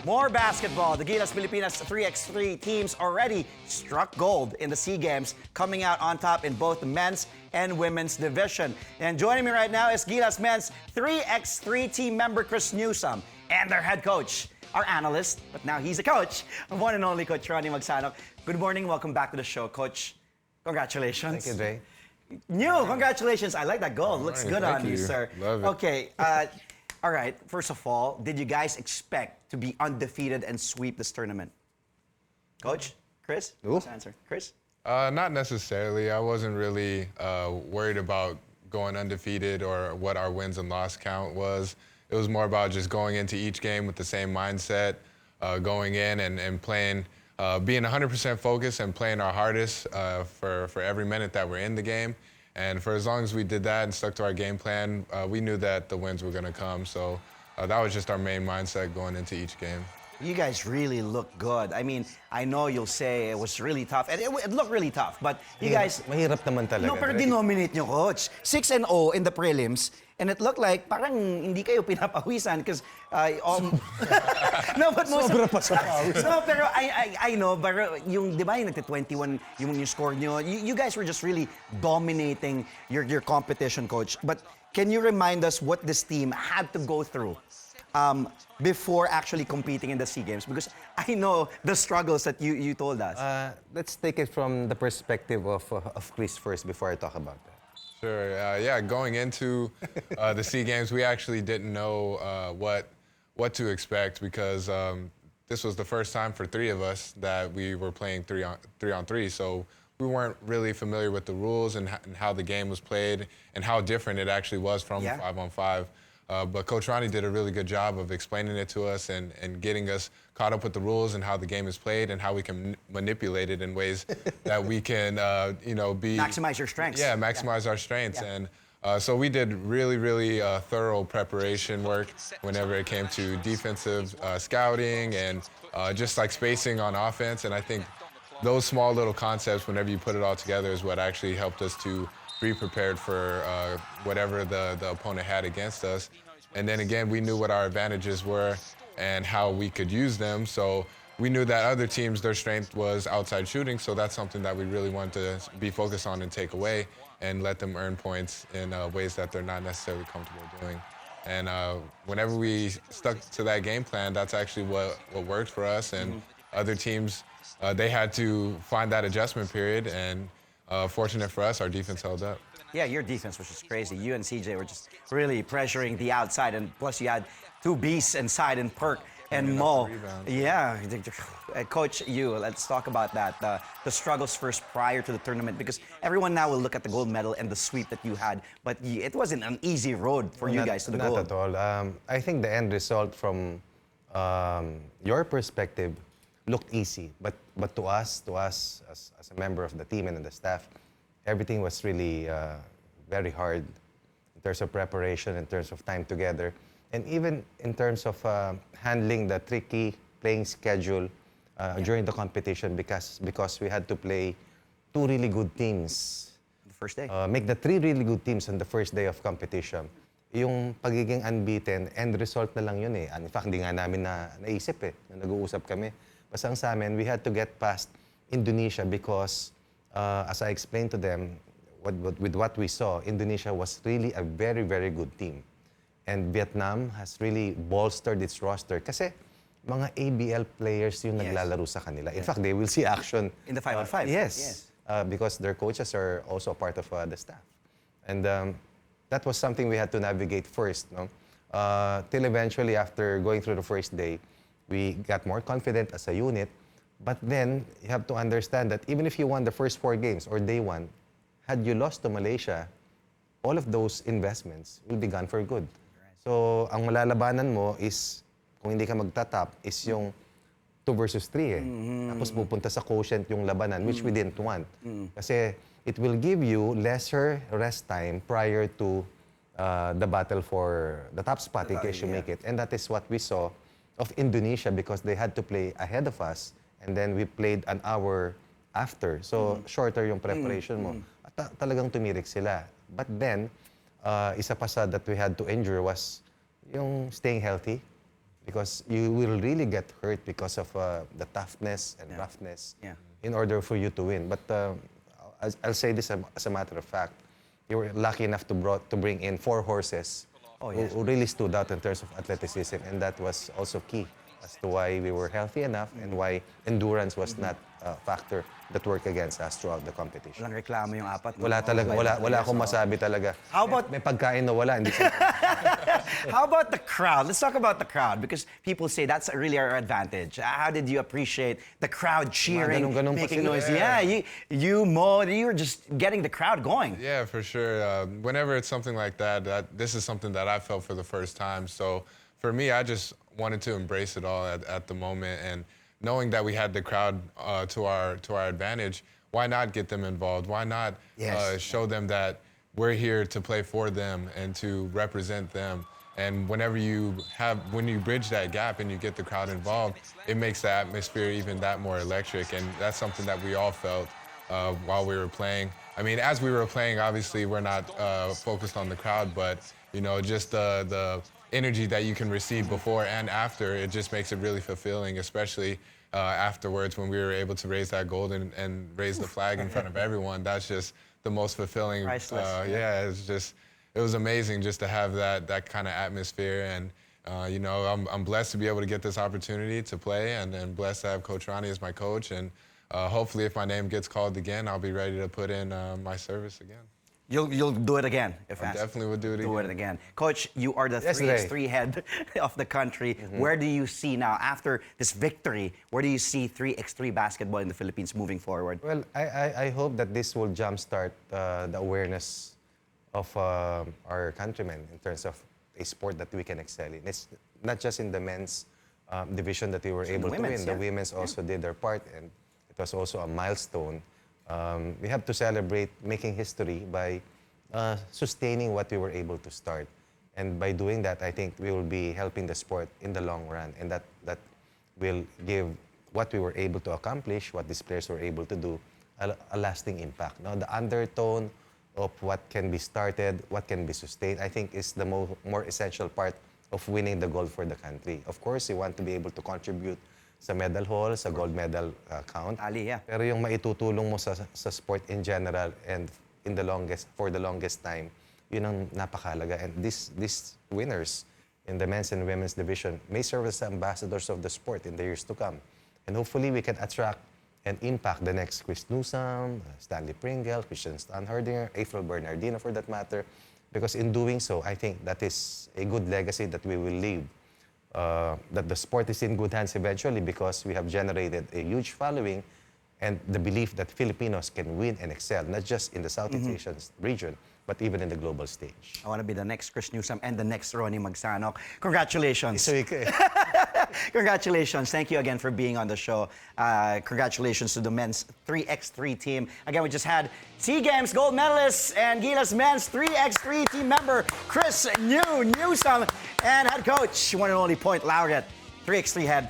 More basketball. The Gilas Pilipinas 3x3 teams already struck gold in the SEA Games, coming out on top in both the men's and women's division. And joining me right now is Gilas men's 3x3 team member Chris Newsome and their head coach, our analyst, but now he's a coach, one and only Coach Ronnie Magsanoc. Good morning, welcome back to the show, Coach. Congratulations. Thank you, Dre. Congratulations. I like that goal. Looks good on you, sir. Love it. Okay, all right. First of all, did you guys expect to be undefeated and sweep this tournament? Coach, Chris, let's answer. Chris? Not necessarily. I wasn't really worried about going undefeated or what our wins and loss count was. It was more about just going into each game with the same mindset, going in and playing, being 100% focused and playing our hardest for every minute that we're in the game. And for as long as we did that and stuck to our game plan, we knew that the wins were going to come. So that was just our main mindset going into each game. You guys really look good. I mean, I know you'll say it was really tough, and it looked really tough, but you guys... Mahirap naman talaga. No, pero dinominate nyo, Coach. 6-0 in the prelims, and it looked like parang hindi kayo pinapawisan because... no, but most Sobra pa sa pawis. No, pero I know, pero yung, di ba, yung nagte-21, yung score nyo, you guys were just really dominating your competition, Coach. But can you remind us what this team had to go through before actually competing in the SEA Games? Because I know the struggles that you told us. Let's take it from the perspective of Chris first before I talk about that. Sure. Yeah, going into the SEA Games, we actually didn't know what to expect because this was the first time for three of us that we were playing three on three. So we weren't really familiar with the rules and how the game was played and how different it actually was from 5-on-5. But Coach Ronnie did a really good job of explaining it to us and getting us caught up with the rules and how the game is played and how we can manipulate it in ways that we can, maximize your strengths. Yeah, maximize our strengths. And so we did really thorough preparation work whenever it came to defensive scouting and just like spacing on offense. And I think those small little concepts, whenever you put it all together, is what actually helped us to be prepared for whatever the opponent had against us. And then again, we knew what our advantages were and how we could use them. So we knew that other teams, their strength was outside shooting, so that's something that we really wanted to be focused on and take away and let them earn points in ways that they're not necessarily comfortable doing. And whenever we stuck to that game plan, that's actually what worked for us. And other teams, they had to find that adjustment period, and fortunate for us, our defense held up. Yeah, your defense was just crazy. You and CJ were just really pressuring the outside, and plus you had two beasts inside in Perk and Mo. Yeah, Coach, let's talk about that. The struggles first prior to the tournament, because everyone now will look at the gold medal and the sweep that you had, but it wasn't an easy road for you guys to the gold. Not at all. I think the end result from your perspective looked easy, but to us as a member of the team and the staff, everything was really very hard in terms of preparation, in terms of time together, and even in terms of handling the tricky playing schedule during the competition because we had to play two really good teams. The first day. Make the three really good teams on the first day of competition. Yung pagiging unbeaten, end result na lang yun eh. In fact, hindi nga namin naisip eh, na nag-uusap kami. Basta ang sa amin, we had to get past Indonesia because, as I explained to them, with what we saw, Indonesia was really a very good team. And Vietnam has really bolstered its roster kasi mga ABL players yung naglalaro sa kanila. In fact, they will see action. In the 5-on-5? Yes. Because their coaches are also a part of the staff. And that was something we had to navigate first, no? Till eventually, after going through the first day, we got more confident as a unit. But then, you have to understand that even if you won the first 4 games or day 1, had you lost to Malaysia, all of those investments will be gone for good. So, ang malalabanan mo is, kung hindi ka magtatap, is yung 2 versus 3 eh. Tapos pupunta sa quotient yung labanan, which we didn't want. Kasi it will give you lesser rest time prior to the battle for the top spot in case you make it. And that is what we saw of Indonesia because they had to play ahead of us and then we played an hour after. So, shorter yung preparation mo. At talagang tumirik sila. But then, isa pa sa that we had to endure was yung staying healthy. because you will really get hurt because of the toughness and roughness in order for you to win. But I'll say this as a matter of fact. You were lucky enough to bring in 4 horses who really stood out in terms of athleticism, and that was also key as to why we were healthy enough and why endurance was not a factor that worked against us throughout the competition. Walang reklamo yung apat. Wala talaga, wala akong masabi talaga. How about may pagkain na wala, hindi siya. How about the crowd? Let's talk about the crowd because people say that's really our advantage. How did you appreciate the crowd cheering, Ganun making pa sila. noise? Yeah, you Mo, you were just getting the crowd going. Yeah, for sure. Whenever it's something like that, this is something that I felt for the first time. So for me, I just wanted to embrace it all at the moment, and knowing that we had the crowd to our advantage, why not get them involved? Why not show them that we're here to play for them and to represent them? And when you bridge that gap and you get the crowd involved, it makes the atmosphere even that more electric. And that's something that we all felt while we were playing. I mean, as we were playing, obviously we're not focused on the crowd, but you know, just the energy that you can receive before and after, it just makes it really fulfilling, especially afterwards when we were able to raise that gold and raise the flag in front of everyone. That's just the most fulfilling. Priceless. Yeah, it was amazing just to have that kind of atmosphere. And you know, I'm blessed to be able to get this opportunity to play, and blessed to have Coach Ronnie as my coach. And hopefully, if my name gets called again, I'll be ready to put in my service again. You'll do it again if I asked. definitely would do it Do again. it again. Coach, you are the Yes, 3x3 head of the country. Where do you see now, after this victory, where do you see 3x3 basketball in the Philippines moving forward? Well, I hope that this will jumpstart the awareness of our countrymen in terms of a sport that we can excel in. It's not just in the men's division that we were able to win. The women's also did their part, and it was also a milestone. We have to celebrate making history by sustaining what we were able to start. And by doing that, I think we will be helping the sport in the long run. And that will give what we were able to accomplish, what these players were able to do, a lasting impact. Now, the undertone of what can be started, what can be sustained, I think is the more essential part of winning the gold for the country. Of course, you want to be able to contribute sa medal haul, sa gold medal count. Ali, yeah. Pero yung maitutulong mo sa sport in general and for the longest time, yun ang napakahalaga. And these winners in the men's and women's division may serve as ambassadors of the sport in the years to come. And hopefully we can attract and impact the next Chris Newsome, Stanley Pringle, Christian Stanhardinger, April Bernardino for that matter. Because in doing so, I think that is a good legacy that we will leave. That the sport is in good hands eventually because we have generated a huge following and the belief that Filipinos can win and excel, not just in the Southeast Asian region, but even in the global stage. I want to be the next Chris Newsome and the next Ronnie Magsanoc. Congratulations. So you can, Congratulations. Thank you again for being on the show. Congratulations to the men's 3x3 team. Again, we just had SEA Games gold medalist and Gilas men's 3x3 team member Chris Newsome and head coach, one and only point laureate, 3x3 head